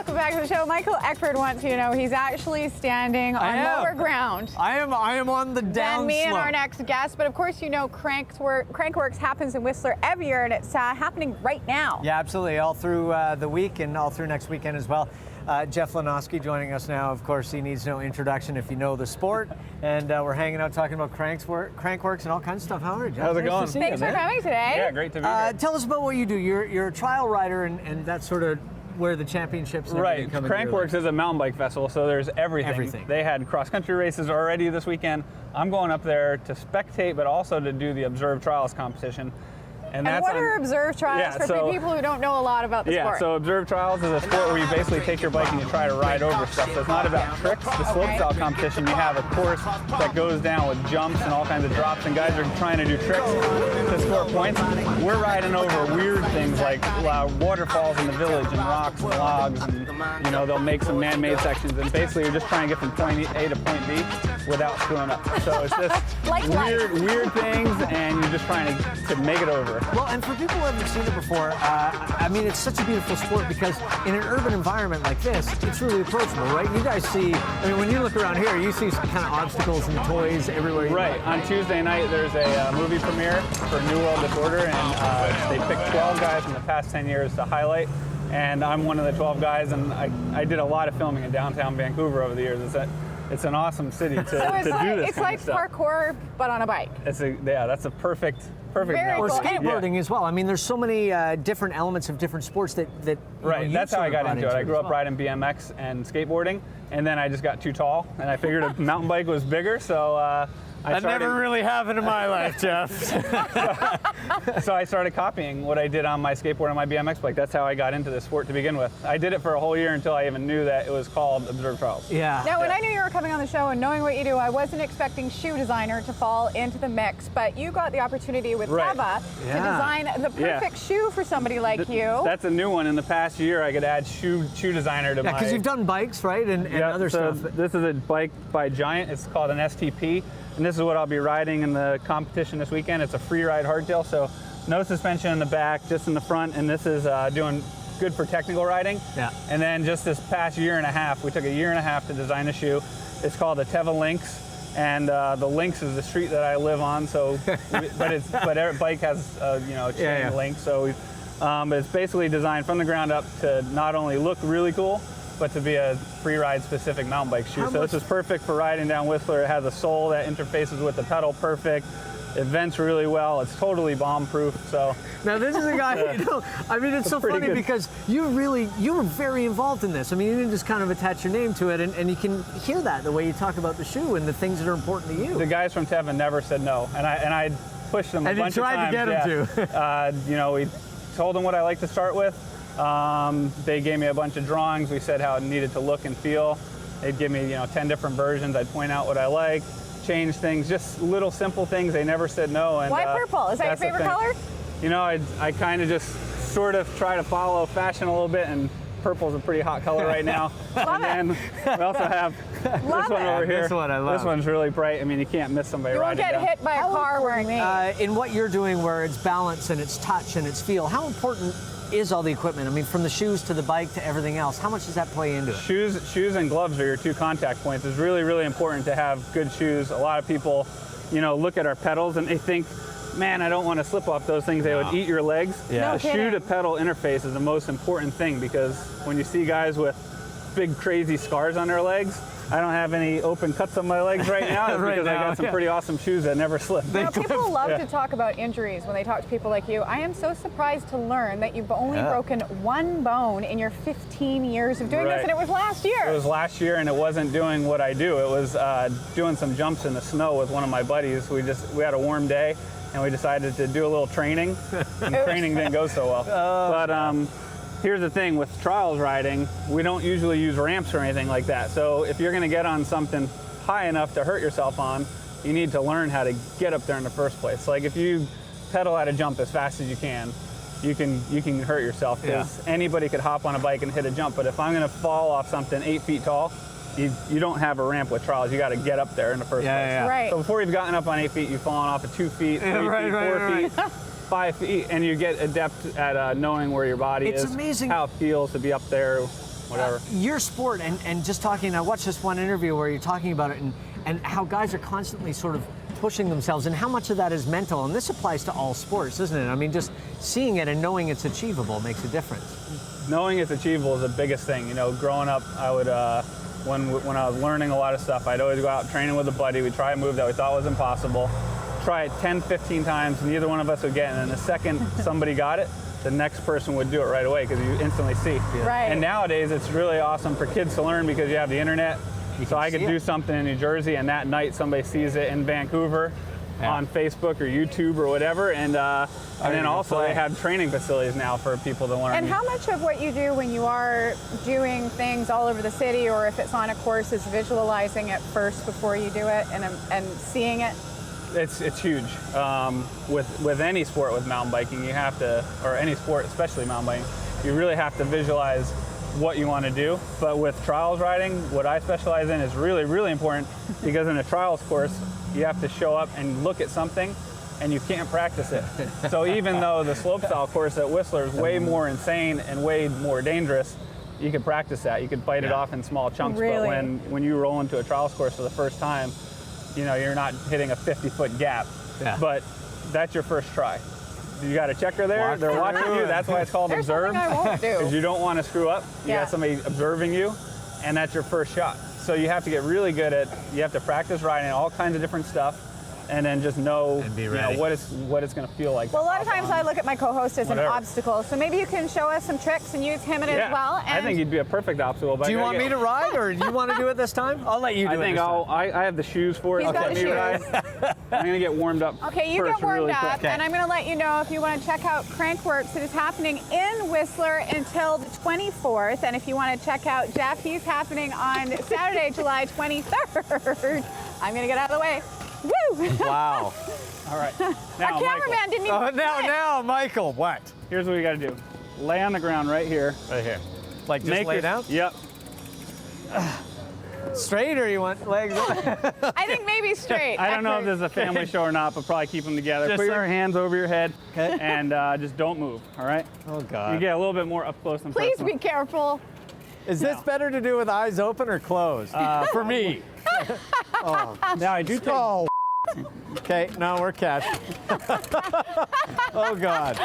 welcome back to the show. Michael Eckford wants you to know he's actually standing on lower ground. I am on the down Than me slope. and our next guest, but of course you know Crankworks happens in Whistler every year, and it's happening right now. Yeah, absolutely. All through the week and all through next weekend as well. Jeff Lenosky joining us now. Of course, he needs no introduction if you know the sport. And we're hanging out talking about Crankworks and all kinds of stuff. How are you, Jeff? How's it going? Thanks for coming today. Yeah, great to be here. Tell us about what you do. You're a trial rider, and that's sort of where the championships and everything come into your life. Crankworks is a mountain bike festival, so there's everything. They had cross-country races already this weekend. I'm going up there to spectate, but also to do the Observe Trials competition. And what are Observe Trials for people who don't know a lot about the sport? Yeah, so Observe Trials is a sport where you basically take your bike and you try to ride over stuff. So it's not about tricks. The slopestyle competition, you have a course that goes down with jumps and all kinds of drops, and guys are trying to do tricks to score points. We're riding over weird things like waterfalls in the village and rocks and logs, and they'll make some man-made sections, and basically you're just trying to get from point A to point B without screwing up. So it's just like weird things, and you're just trying to make it over. Well, and for people who haven't seen it before, I mean, it's such a beautiful sport because in an urban environment like this, it's really approachable, right? You guys see, I mean, when you look around here, you see some kind of obstacles and toys everywhere. Right. On Tuesday night, there's a movie premiere for New World Disorder, and they picked 12 guys from the past 10 years to highlight. And I'm one of the 12 guys, and I did a lot of filming in downtown Vancouver over the years. It's an awesome city to do this It's like parkour, but on a bike. That's a perfect Very analogy. Or cool. skateboarding as well. I mean, there's so many different elements of different sports that Right, that's how I got into it. I grew up riding BMX and skateboarding, and then I just got too tall, and I figured a mountain bike was bigger, so that never really happened in my life, Jeff. So I started copying what I did on my skateboard and my BMX bike. That's how I got into this sport to begin with. I did it for a whole year until I even knew that it was called Observe Trials. Yeah. Now, when I knew you were coming on the show and knowing what you do, I wasn't expecting shoe designer to fall into the mix, but you got the opportunity with Teva to design the perfect shoe for somebody like you. That's a new one. In the past year, I could add shoe designer to my... Yeah, because you've done bikes, right, and other stuff. This is a bike by Giant. It's called an STP, and this is what I'll be riding in the competition this weekend. It's a freeride hardtail, so no suspension in the back, just in the front, and this is doing good for technical riding. Yeah. And then just this past year and a half, we took a year and a half to design a shoe. It's called the Teva Lynx, and the Lynx is the street that I live on. So, but every bike has a chain link. So, but it's basically designed from the ground up to not only look really cool, but to be a freeride specific mountain bike shoe. So this is perfect for riding down Whistler. It has a sole that interfaces with the pedal perfect. It vents really well. It's totally bomb proof. So now this is a guy. I mean, it's so funny because you were very involved in this. I mean, you didn't just kind of attach your name to it, and you can hear that the way you talk about the shoe and the things that are important to you. The guys from Teva never said no, and I pushed them a bunch of times. And you tried to get them to. We told them what I like to start with. They gave me a bunch of drawings. We said how it needed to look and feel. They'd give me 10 different versions. I'd point out what I like, change things, just little simple things. They never said no. And why purple? Is that your favorite color? I kind of just sort of try to follow fashion a little bit, and purple's a pretty hot color right now. And then we also have this one over here. This one I love. This one's really bright. I mean, you can't miss somebody riding down. You won't get hit by a car wearing these. In what you're doing, where it's balance and it's touch and it's feel, how important is all the equipment? I mean, from the shoes to the bike to everything else, how much does that play into it? Shoes and gloves are your two contact points. It's really, really important to have good shoes. A lot of people, look at our pedals and they think, man, I don't want to slip off those things. They would eat your legs. Yeah. The shoe to pedal interface is the most important thing, because when you see guys with big, crazy scars on their legs, I don't have any open cuts on my legs right now because I got some pretty awesome shoes that never slip. Now, people love to talk about injuries when they talk to people like you. I am so surprised to learn that you've only broken one bone in your 15 years of doing this, and it was last year. It was last year, and it wasn't doing what I do. It was doing some jumps in the snow with one of my buddies. We had a warm day, and we decided to do a little training, and training didn't go so well. Here's the thing, with trials riding, we don't usually use ramps or anything like that. So if you're gonna get on something high enough to hurt yourself on, you need to learn how to get up there in the first place. Like if you pedal at a jump as fast as you can hurt yourself, because anybody could hop on a bike and hit a jump. But if I'm gonna fall off something 8 feet tall, you don't have a ramp with trials. You got to get up there in the first place. Right. So before you've gotten up on 8 feet, you've fallen off at 2 feet, 3 feet, 4 feet. 5 feet, and you get adept at knowing where your body is. It's amazing how it feels to be up there whatever. Your sport, and just talking, I watched this one interview where you're talking about it and how guys are constantly sort of pushing themselves, and how much of that is mental, and this applies to all sports, doesn't it? I mean, just seeing it and knowing it's achievable makes a difference. Knowing it's achievable is the biggest thing. You know, growing up, I would, when I was learning a lot of stuff, I'd always go out training with a buddy. We'd try a move that we thought was impossible, try it 10, 15 times, neither one of us would get it, and then the second somebody got it, the next person would do it right away because you instantly see. Right. And nowadays, it's really awesome for kids to learn because you have the internet. So I could do something in New Jersey, and that night somebody sees it in Vancouver on Facebook or YouTube or whatever, and then also they have training facilities now for people to learn. And how much of what you do when you are doing things all over the city, or if it's on a course, is visualizing it first before you do it and seeing it? It's huge. With any sport, with mountain biking, you have to, or any sport, especially mountain biking, you really have to visualize what you want to do. But with trials riding, what I specialize in is really, really important because in a trials course, you have to show up and look at something and you can't practice it. So even though the slopestyle course at Whistler is way more insane and way more dangerous, you can practice that. You can bite it off in small chunks. Really? But when you roll into a trials course for the first time, you know, you're not hitting a 50-foot gap, but that's your first try. You got a checker there, they're watching you, that's why it's called There's observe. something I won't do. Because you don't want to screw up. You got somebody observing you, and that's your first shot. So you have to get really good at, you have to practice riding all kinds of different stuff, and then just know, what it's going to feel like. Well, a lot of times I look at my co-host as an obstacle, so maybe you can show us some tricks and use him as well. And I think he'd be a perfect obstacle. But do you want me to ride, or do you want to do it this time? I'll let you do it. I think I have the shoes for it. He's got the shoes. I'm going to get warmed up. Okay, you first get warmed really up, quick. and I'm going to let you know if you want to check out Crankworks. It is happening in Whistler until the 24th, and if you want to check out Jeff, he's happening on Saturday, July 23rd. I'm going to get out of the way. Woo! Wow. All right. Now, Our cameraman didn't even now, Michael, what? Here's what we got to do. Lay on the ground right here. Right here. Like just lay down? Yep. Straight, or you want legs? I think maybe straight. I don't know if this is a family show or not, but probably keep them together. Just Put your hands over your head and just don't move, all right? Oh, God. You get a little bit more up close and Please personal. be careful. Is this better to do with eyes open or closed? For me. Now I do take... Oh, okay, now we're catch. Oh, God.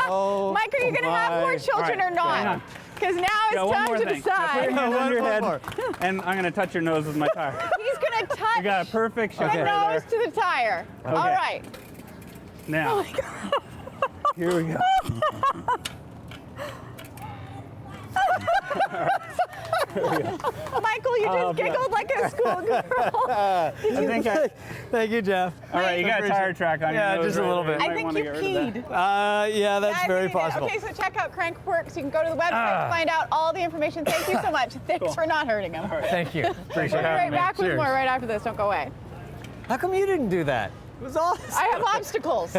Oh, Mike, are you going to have more children or not? Because now it's one time more to thing. decide. Put your hand on your head, more. and I'm going to touch your nose with my tire. He's going to touch You got a perfect shot the right nose there. to the tire. Okay. All right. Now, Oh, my God. here we go. Michael, you just giggled like a schoolgirl. Thank you, Jeff. All right, you got a tire track on your nose. just a right little there. bit. I Might think wanna you get rid of that. peed. Yeah, that's I think very you did. possible. Okay, so check out Crankworks. You can go to the website to find out all the information. Thank you so much. Thanks for not hurting him. Thank you. We'll Appreciate be having right me. back with Cheers. more right after this. Don't go away. How come you didn't do that? It was awesome. I have obstacles.